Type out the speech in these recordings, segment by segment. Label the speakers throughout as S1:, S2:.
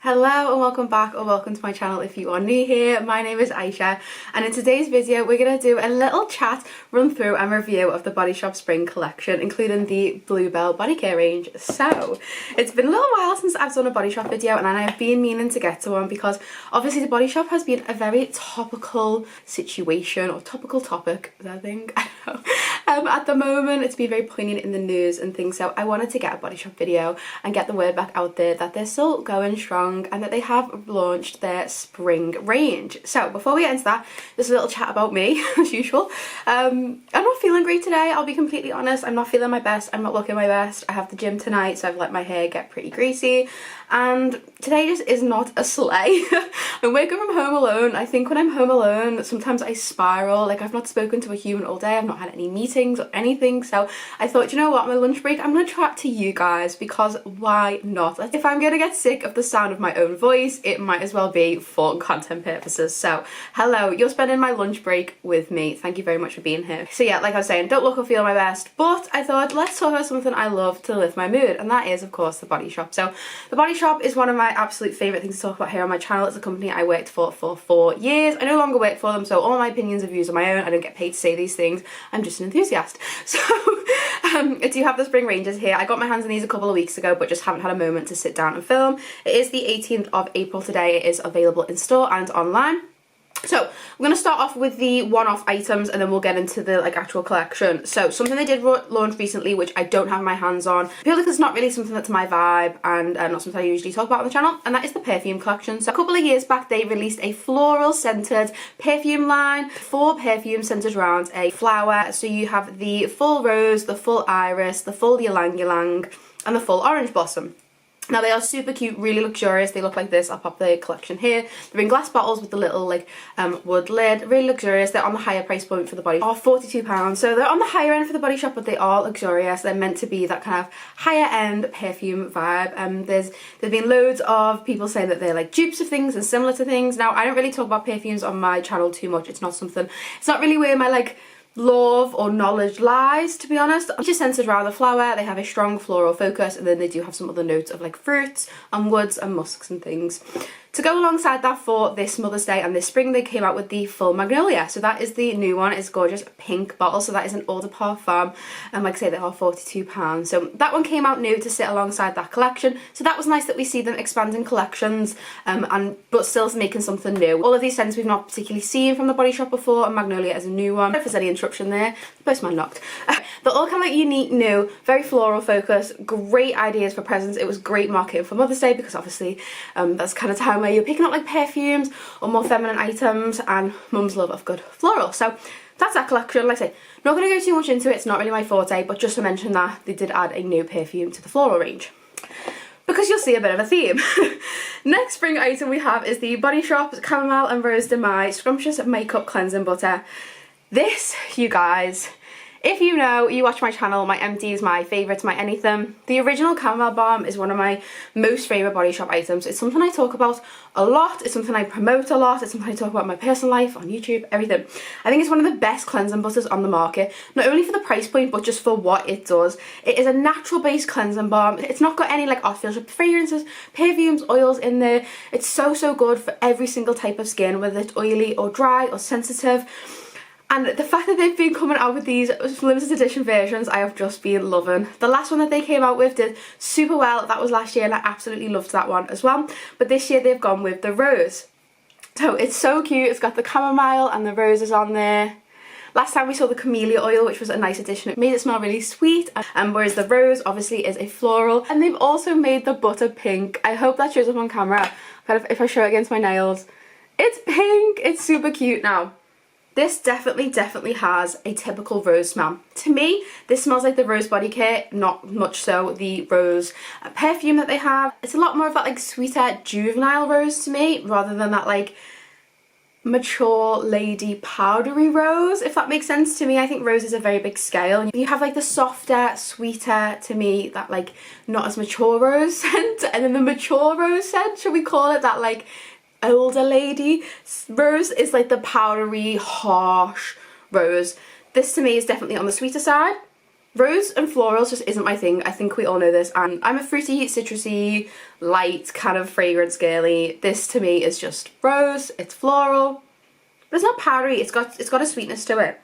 S1: Hello and welcome back, or welcome to my channel if you are new here. My name is Aisha, and in today's video we're going to do a little chat, run through and review of the Body Shop spring collection, including the Bluebell body care range. So it's been a little while since I've done a Body Shop video, and I've been meaning to get to one because obviously the Body Shop has been a very topical situation, or topical topic, I think. I don't know. At the moment it's been very poignant in the news and things, so I wanted to get a Body Shop video and get the word back out there that they're still going strong and that they have launched their spring range. So before we get into that, just a little chat about me as usual. I'm not feeling great today, I'll be completely honest. I'm not feeling my best, I'm not looking my best. I have the gym tonight, so I've let my hair get pretty greasy, and today just is not a sleigh. I'm working from home alone. I think when I'm home alone sometimes I spiral, like I've not spoken to a human all day, I've not had any meetings or anything, so I thought, you know what, my lunch break I'm gonna chat to you guys, because why not? If I'm gonna get sick of the sound of my own voice, it might as well be for content purposes. So hello, you're spending my lunch break with me, thank you very much for being here. So yeah, like I was saying, don't look or feel my best, but I thought let's talk about something I love to lift my mood, and that is of course the Body Shop. So the Body Shop is one of my absolute favourite things to talk about here on my channel. It's a company I worked for 4 years. I no longer work for them, so all my opinions and views are my own. I don't get paid to say these things, I'm just an enthusiast. So I do have the spring ranges here. I got my hands on these a couple of weeks ago, but just haven't had a moment to sit down and film. It is the 18th of April today. It is available in store and online. So I'm going to start off with the one-off items, and then we'll get into the actual collection. So something they did launch recently, which I don't have my hands on, I feel like it's not really something that's my vibe, and not something I usually talk about on the channel, and that is the perfume collection. So a couple of years back they released a floral scented perfume line, 4 perfumes centered around a flower. So you have the full rose, the full iris, the full ylang ylang, and the full orange blossom. Now they are super cute, really luxurious. They look like this. I'll pop the collection here. They're in glass bottles with the little wood lid. Really luxurious. They're on the higher price point for the Body Shop, £42. So they're on the higher end for the Body Shop, but they are luxurious. They're meant to be that kind of higher end perfume vibe. There's been loads of people saying that they're like dupes of things and similar to things. Now I don't really talk about perfumes on my channel too much. It's not really where my love or knowledge lies, to be honest. It's just centered around the flower. They have a strong floral focus, and then they do have some other notes of fruits and woods and musks and things. To go alongside that, for this Mother's Day and this spring, they came out with the full magnolia. So that is the new one. It's a gorgeous pink bottle. So that is an eau de parfum, and like I say, they are £42. So that one came out new to sit alongside that collection. So that was nice that we see them expanding collections, but still making something new. All of these scents we've not particularly seen from the Body Shop before, and magnolia is a new one. If there's any interruption there, the postman knocked. They're all kind of unique, new, very floral focus, great ideas for presents. It was great marketing for Mother's Day, because obviously that's kind of time where you're picking up perfumes or more feminine items, and mum's love of good floral. So that's that collection. Like I say, not going to go too much into it, it's not really my forte, but just to mention that they did add a new perfume to the floral range, because you'll see a bit of a theme. Next spring item we have is the Body Shop's Chamomile and Rose de Mai Scrumptious Makeup Cleansing Butter. This, you guys, if you know, you watch my channel, my empty is my favourite, my anything. The original chamomile balm is one of my most favourite Body Shop items. It's something I talk about a lot, it's something I promote a lot, it's something I talk about in my personal life, on YouTube, everything. I think it's one of the best cleansing butters on the market, not only for the price point, but just for what it does. It is a natural based cleansing balm. It's not got any artificial fragrances, perfumes, oils in there. It's so good for every single type of skin, whether it's oily or dry or sensitive. And the fact that they've been coming out with these limited edition versions, I have just been loving. The last one that they came out with did super well. That was last year, and I absolutely loved that one as well. But this year they've gone with the rose. So it's so cute. It's got the chamomile and the roses on there. Last time we saw the camellia oil, which was a nice addition. It made it smell really sweet, whereas the rose obviously is a floral. And they've also made the butter pink. I hope that shows up on camera, if I show it against my nails. It's pink. It's super cute. Now, this definitely has a typical rose smell. To me, this smells like the rose body care, not much so the rose perfume that they have. It's a lot more of that sweeter juvenile rose to me, rather than that mature lady powdery rose, if that makes sense to me. I think rose is a very big scale. You have the softer, sweeter, to me, that not as mature rose scent, and then the mature rose scent, should we call it, that older lady rose is the powdery, harsh rose. This to me is definitely on the sweeter side. Rose and florals just isn't my thing. I think we all know this, and I'm a fruity, citrusy, light kind of fragrance girly. This to me is just rose. It's floral, but it's not powdery. It's got a sweetness to it.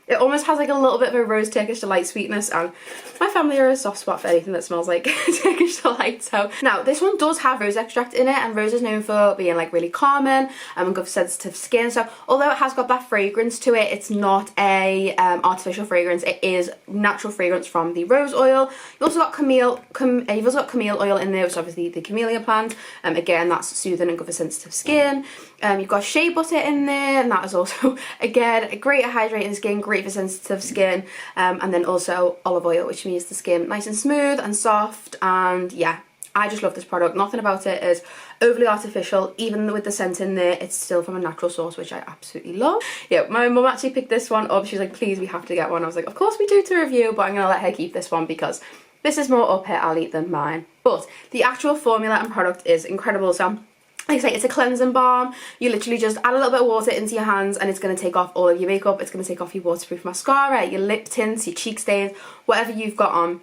S1: It almost has like a little bit of a rose Turkish delight sweetness, and my family are a soft spot for anything that smells like Turkish delight. So now this one does have rose extract in it, and rose is known for being like really calming and good for sensitive skin. So although it has got that fragrance to it, it's not a artificial fragrance. It is natural fragrance from the rose oil. You've also got camomile oil in there, which is obviously the camellia plant. Again, that's soothing and good for sensitive skin. You've got shea butter in there, and that is also again great at hydrating skin, great for sensitive skin, and then also olive oil, which means the skin nice and smooth and soft. And yeah, I just love this product. Nothing about it is overly artificial. Even with the scent in there, it's still from a natural source, which I absolutely love. Yeah, my mum actually picked this one up. She's like, please, we have to get one. I was like, of course we do, to review, but I'm gonna let her keep this one because this is more up her alley than mine. But the actual formula and product is incredible. So like I say, it's a cleansing balm. You literally just add a little bit of water into your hands and it's going to take off all of your makeup. It's going to take off your waterproof mascara, your lip tints, your cheek stains, whatever you've got on.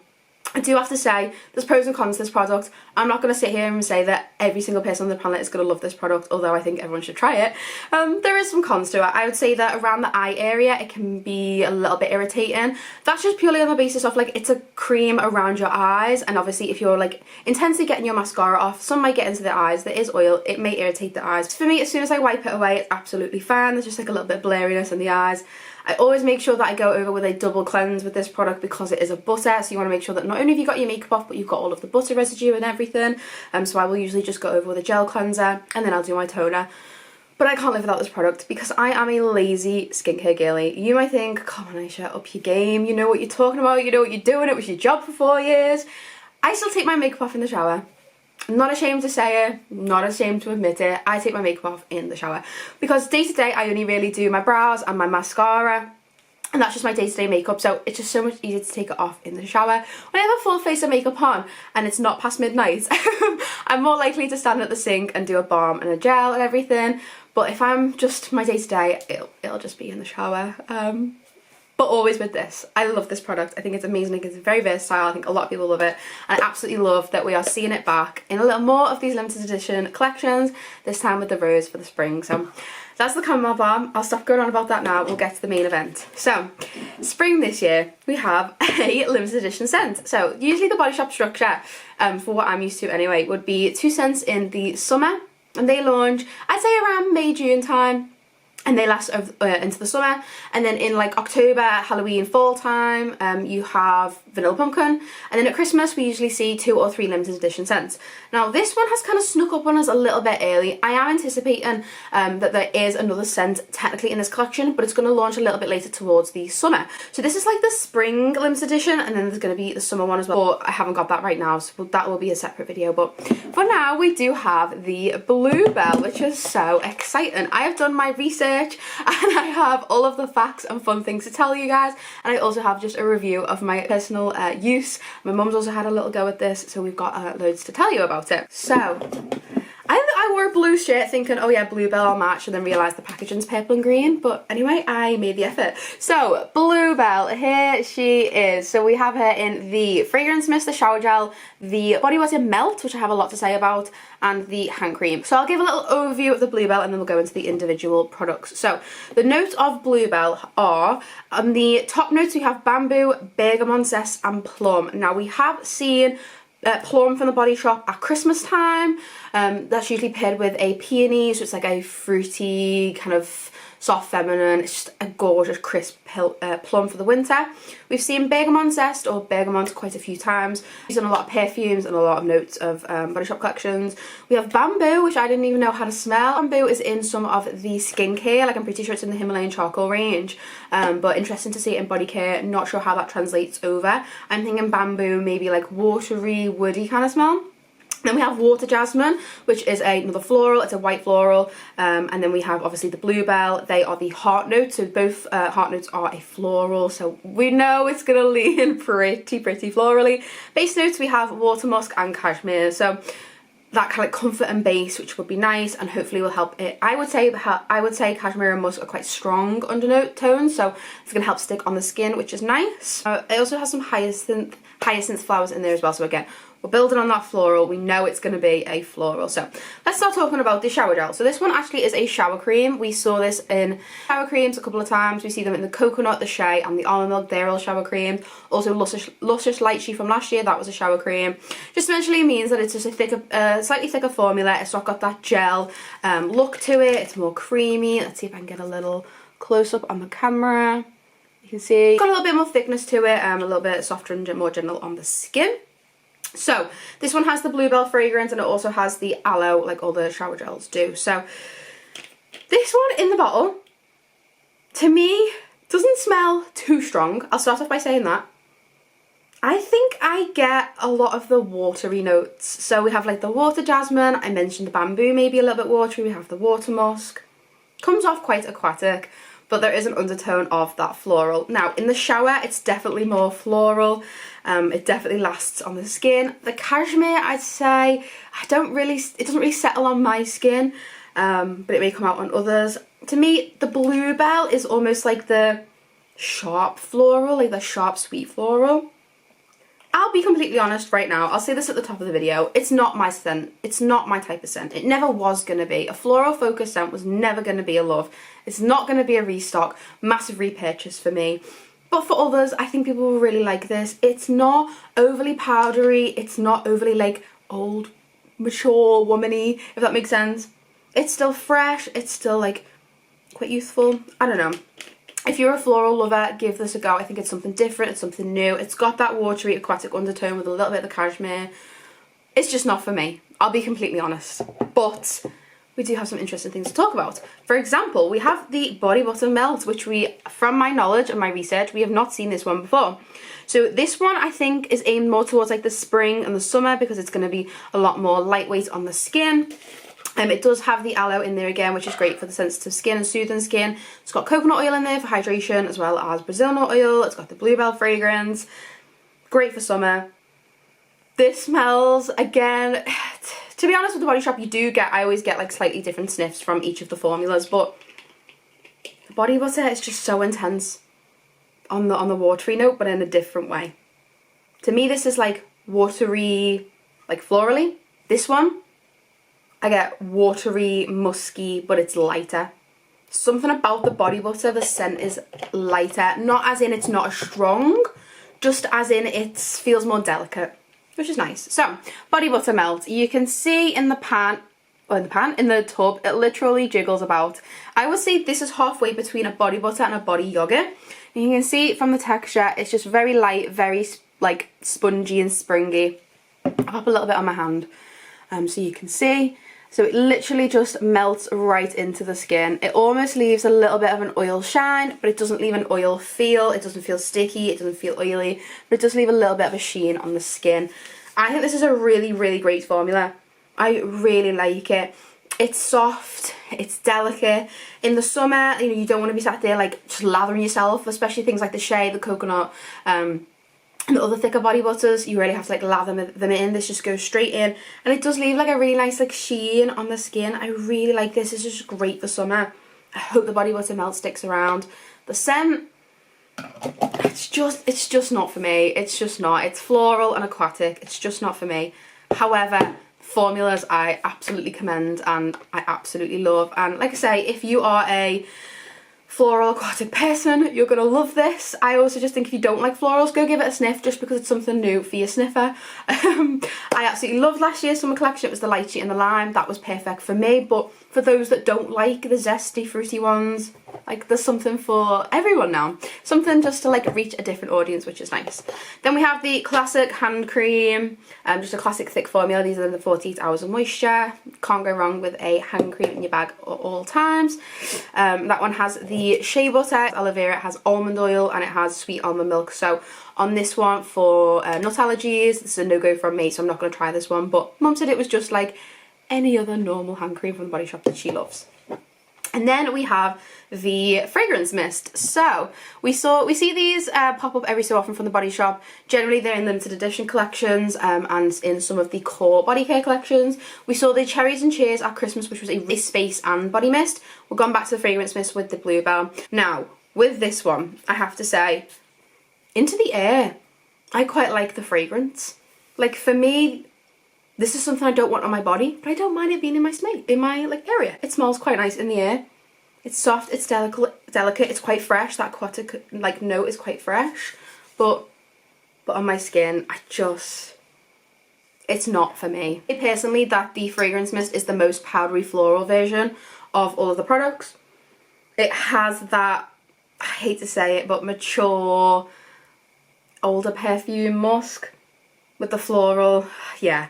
S1: I do have to say, there's pros and cons to this product. I'm not going to sit here and say that every single person on the planet is going to love this product, although I think everyone should try it. There is some cons to it. I would say that around the eye area, it can be a little bit irritating. That's just purely on the basis of like, it's a cream around your eyes, and obviously if you're like intensely getting your mascara off, some might get into the eyes. There is oil, it may irritate the eyes. For me, as soon as I wipe it away, it's absolutely fine. There's just like a little bit of blurriness in the eyes. I always make sure that I go over with a double cleanse with this product because it is a butter, so you want to make sure that not only have you got your makeup off, but you've got all of the butter residue and everything. So I will usually just go over with a gel cleanser and then I'll do my toner. But I can't live without this product because I am a lazy skincare girly. You might think, come on Aisha, up your game, you know what you're talking about, you know what you're doing, it was your job for 4 years. I still take my makeup off in the shower. I'm not ashamed to say it, not ashamed to admit it, I take my makeup off in the shower. Because day to day I only really do my brows and my mascara, and that's just my day-to-day makeup, so it's just so much easier to take it off in the shower. When I have a full face of makeup on and it's not past midnight, I'm more likely to stand at the sink and do a balm and a gel and everything. But if I'm just my day-to-day, it'll just be in the shower. But always with this. I love this product. I think it's amazing. I think it's very versatile. I think a lot of people love it. And I absolutely love that we are seeing it back in a little more of these limited edition collections, this time with the rose for the spring. So that's the camomile balm. I'll stop going on about that now. We'll get to the main event. So, spring this year, we have a limited edition scent. So, usually the Body Shop structure, for what I'm used to anyway, would be 2 scents in the summer. And they launch, I'd say around May, June time. And they last into the summer, and then in like October, Halloween, fall time, you have vanilla pumpkin, and then at Christmas we usually see 2 or 3 limited edition scents. Now this one has kind of snuck up on us a little bit early. I am anticipating that there is another scent technically in this collection, but it's going to launch a little bit later towards the summer. So this is like the spring limited edition, and then there's going to be the summer one as well. But I haven't got that right now, so that will be a separate video. But for now, we do have the Bluebell, which is so exciting. I have done my research and I have all of the facts and fun things to tell you guys, and I also have just a review of my personal use. My mum's also had a little go at this, so we've got loads to tell you about it. So I wore a blue shirt thinking, oh yeah, Bluebell I'll match, and then realised the packaging's purple and green, but anyway, I made the effort. So, Bluebell, here she is. So we have her in the fragrance mist, the shower gel, the body water melt, which I have a lot to say about, and the hand cream. So I'll give a little overview of the Bluebell and then we'll go into the individual products. So, the notes of Bluebell are, on the top notes we have bamboo, bergamot zest and plum. Now we have seen plum from the Body Shop at Christmas time. That's usually paired with a peony, so it's like a fruity kind of soft feminine. It's just a gorgeous crisp plum for the winter. We've seen bergamot zest or bergamot quite a few times. We've done a lot of perfumes and a lot of notes of Body Shop collections. We have bamboo, which I didn't even know how to smell. Bamboo is in some of the skincare, like I'm pretty sure it's in the Himalayan charcoal range, but interesting to see it in body care. Not sure how that translates over. I'm thinking bamboo, maybe like watery, woody kind of smell. Then we have water jasmine, which is another floral. It's a white floral. And then we have obviously the Bluebell. They are the heart notes. So both heart notes are a floral. So we know it's going to lean pretty florally. Base notes we have water musk and cashmere. So that kind of comfort and base, which would be nice and hopefully will help it. I would say cashmere and musk are quite strong undertones, so it's going to help stick on the skin, which is nice. It also has some hyacinth flowers in there as well, so again, we're building on that floral. We know it's going to be a floral. So let's start talking about the shower gel. So this one actually is a shower cream. We saw this in shower creams a couple of times. We see them in the coconut, the shea and the almond milk. They're all shower creams. Also Luscious Light Sheet from last year, that was a shower cream. Just essentially means that it's just a thicker, slightly thicker formula. It's not got that gel look to it. It's more creamy. Let's see if I can get a little close up on the camera. You can see it's got a little bit more thickness to it, a little bit softer and more gentle on the skin. So this one has the Bluebell fragrance and it also has the aloe, like all the shower gels do. So this one in the bottle, to me, doesn't smell too strong. I'll start off by saying that. I think I get a lot of the watery notes. So we have like the water jasmine, I mentioned the bamboo, maybe a little bit watery. We have the water musk. Comes off quite aquatic, but there is an undertone of that floral. Now in the shower, it's definitely more floral. It definitely lasts on the skin. The cashmere, I'd say, it doesn't really settle on my skin, but it may come out on others. To me, the Bluebell is almost like the sharp floral, like the sharp sweet floral. I'll be completely honest right now, I'll say this at the top of the video, it's not my scent, it's not my type of scent. It never was going to be. A floral focused scent was never going to be a love. It's not going to be a restock, massive repurchase for me. But for others, I think people will really like this. It's not overly powdery, it's not overly like old, mature, womany, if that makes sense. It's still fresh, it's still like quite youthful. I don't know. If you're a floral lover, give this a go. I think it's something different, it's something new. It's got that watery aquatic undertone with a little bit of the cashmere. It's just not for me, I'll be completely honest. But we do have some interesting things to talk about. For example, we have the Body Butter Melt, which from my knowledge and my research, we have not seen this one before. So this one I think is aimed more towards like the spring and the summer because it's going to be a lot more lightweight on the skin. It does have the aloe in there again, which is great for the sensitive skin and soothing skin. It's got coconut oil in there for hydration, as well as Brazil nut oil. It's got the Bluebell fragrance. Great for summer. This smells, again, to be honest with the Body Shop, I always get like slightly different sniffs from each of the formulas, but the body butter is just so intense on the watery note, but in a different way. To me, this is like watery, like florally. This one, I get watery, musky, but it's lighter. Something about the body butter, the scent is lighter. Not as in it's not as strong, just as in it feels more delicate, which is nice. So, Body Butter Melt. You can see in the pan, in the tub, it literally jiggles about. I would say this is halfway between a body butter and a body yogurt. And you can see from the texture, it's just very light, very like spongy and springy. I'll pop a little bit on my hand so you can see. So it literally just melts right into the skin. It almost leaves a little bit of an oil shine, but it doesn't leave an oil feel. It doesn't feel sticky, it doesn't feel oily, but it does leave a little bit of a sheen on the skin. I think this is a really, really great formula. I really like it. It's soft, it's delicate. In the summer, you know, you don't want to be sat there like just lathering yourself, especially things like the shea, the coconut, and the other thicker body butters. You really have to like lather them in. This just goes straight in, and it does leave like a really nice like sheen on the skin. I really like this. It's just great for summer. I hope the Body Butter Melt sticks around. The scent, it's just not for me. It's just not. It's floral and aquatic. It's just not for me. However, formulas I absolutely commend and I absolutely love. And like I say, if you are a floral aquatic person, you're gonna love this. I also just think if you don't like florals, go give it a sniff just because it's something new for your sniffer. I absolutely loved last year's summer collection. It was the lychee and the lime. That was perfect for me, but for those that don't like the zesty fruity ones, like there's something for everyone now. Something just to like reach a different audience, which is nice. Then we have the classic hand cream, just a classic thick formula. These are the 48 hours of moisture. Can't go wrong with a hand cream in your bag at all times. That one has the shea butter, aloe vera, it has almond oil, and it has sweet almond milk. So on this one for nut allergies, this is a no-go from me, so I'm not going to try this one, but Mum said it was just like any other normal hand cream from the Body Shop that she loves. And then we have the fragrance mist. So we see these pop up every so often from the Body Shop. Generally they're in limited edition collections and in some of the core body care collections. We saw the Cherries and Cheers at Christmas, which was a space and body mist. We've gone back to the fragrance mist with the Bluebell. Now with this one, I have to say, into the air, I quite like the fragrance. Like for me, this is something I don't want on my body, but I don't mind it being in my like area. It smells quite nice in the air. It's soft, it's delicate, it's quite fresh. That aquatic like note is quite fresh, but on my skin, it's not for me. I personally, that the fragrance mist is the most powdery floral version of all of the products. It has that, I hate to say it, but mature, older perfume musk with the floral. Yeah.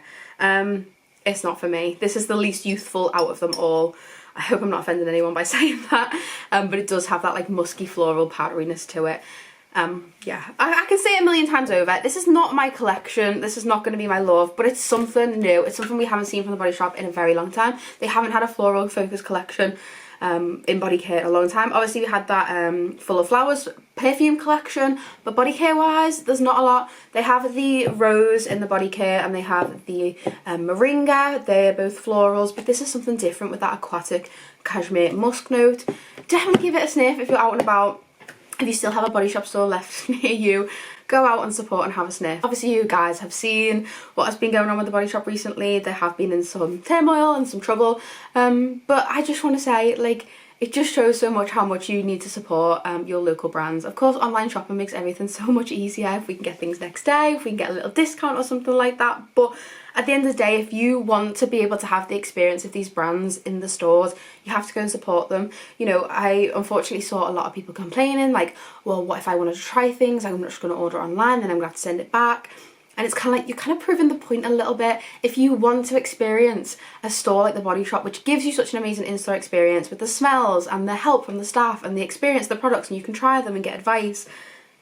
S1: It's not for me. This is the least youthful out of them all. I hope I'm not offending anyone by saying that, but it does have that like musky floral powderiness to it. Yeah, I can say it a million times over. This is not my collection. This is not going to be my love, but it's something new. It's something we haven't seen from the Body Shop in a very long time. They haven't had a floral focused collection in body care in a long time. Obviously we had that Full of Flowers perfume collection, but body care wise there's not a lot. They have the rose in the body care and they have the moringa. They're both florals, but this is something different with that aquatic cashmere musk note. Definitely give it a sniff if you're out and about. If you still have a Body Shop store left near you, go out and support and have a sniff. Obviously you guys have seen what has been going on with the Body Shop recently. They have been in some turmoil and some trouble, but I just want to say, like, it just shows so much how much you need to support your local brands. Of course, online shopping makes everything so much easier if we can get things next day, if we can get a little discount or something like that. But at the end of the day, if you want to be able to have the experience of these brands in the stores, you have to go and support them. You know, I unfortunately saw a lot of people complaining, like, well, what if I wanted to try things? I'm just going to order online, then I'm going to have to send it back. And it's kind of like, you're kind of proving the point a little bit. If you want to experience a store like the Body Shop, which gives you such an amazing in-store experience with the smells and the help from the staff and the experience of the products, and you can try them and get advice,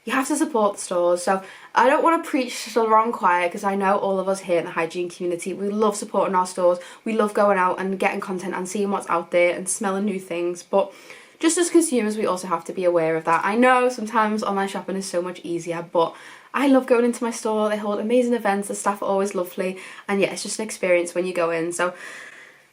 S1: you have to support the stores. So I don't want to preach to the wrong choir, because I know all of us here in the hygiene community, we love supporting our stores. We love going out and getting content and seeing what's out there and smelling new things. But just as consumers, we also have to be aware of that. I know sometimes online shopping is so much easier, but I love going into my store. They hold amazing events, the staff are always lovely, and yeah, it's just an experience when you go in. So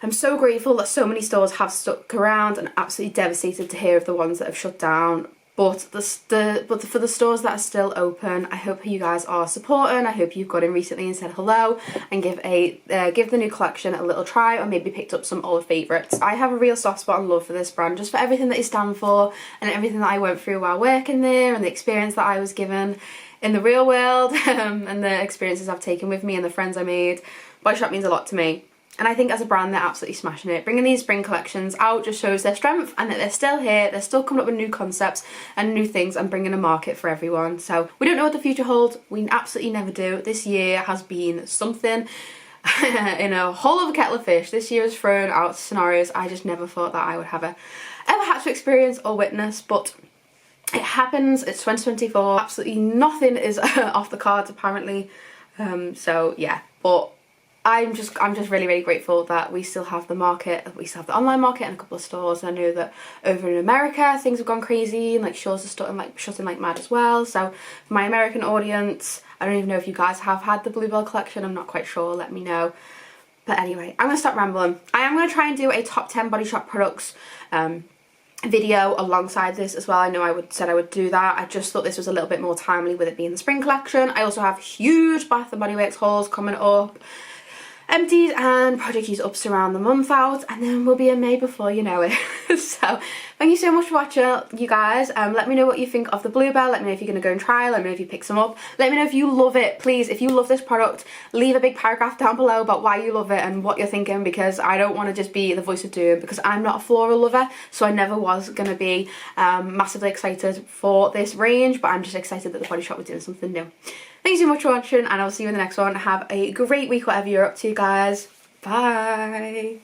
S1: I'm so grateful that so many stores have stuck around, and absolutely devastated to hear of the ones that have shut down. But for the stores that are still open, I hope you guys are supporting. I hope you've got in recently and said hello and give the new collection a little try, or maybe picked up some old favourites. I have a real soft spot and love for this brand, just for everything that they stand for and everything that I went through while working there, and the experience that I was given in the real world and the experiences I've taken with me and the friends I made. Body Shop means a lot to me. And I think as a brand, they're absolutely smashing it. Bringing these spring collections out just shows their strength, and that they're still here. They're still coming up with new concepts and new things and bringing a market for everyone. So we don't know what the future holds. We absolutely never do. This year has been something in a whole other kettle of fish. This year has thrown out scenarios I just never thought that I would ever had to experience or witness. But it happens. It's 2024. Absolutely nothing is off the cards apparently. So yeah, but I'm just really, really grateful that we still have the market, we still have the online market and a couple of stores. And I know that over in America things have gone crazy, and like stores are shutting like mad as well. So for my American audience, I don't even know if you guys have had the Bluebell collection, I'm not quite sure, let me know. But anyway, I'm gonna stop rambling. I am gonna try and do a top 10 Body Shop products video alongside this as well. I know I said I would do that. I just thought this was a little bit more timely with it being the spring collection. I also have huge Bath and Body Works hauls coming up, empties and project use ups around the month out, and then we'll be in May before you know it. So thank you so much for watching, you guys. Let me know what you think of the Bluebell. Let me know if you're going to go and try. Let me know if you pick some up. Let me know if you love it. Please, if you love this product, leave a big paragraph down below about why you love it and what you're thinking, because I don't want to just be the voice of doom, because I'm not a floral lover, so I never was going to be massively excited for this range, but I'm just excited that the Body Shop was doing something new. Thanks so much for watching, and I'll see you in the next one. Have a great week, whatever you're up to, guys. Bye.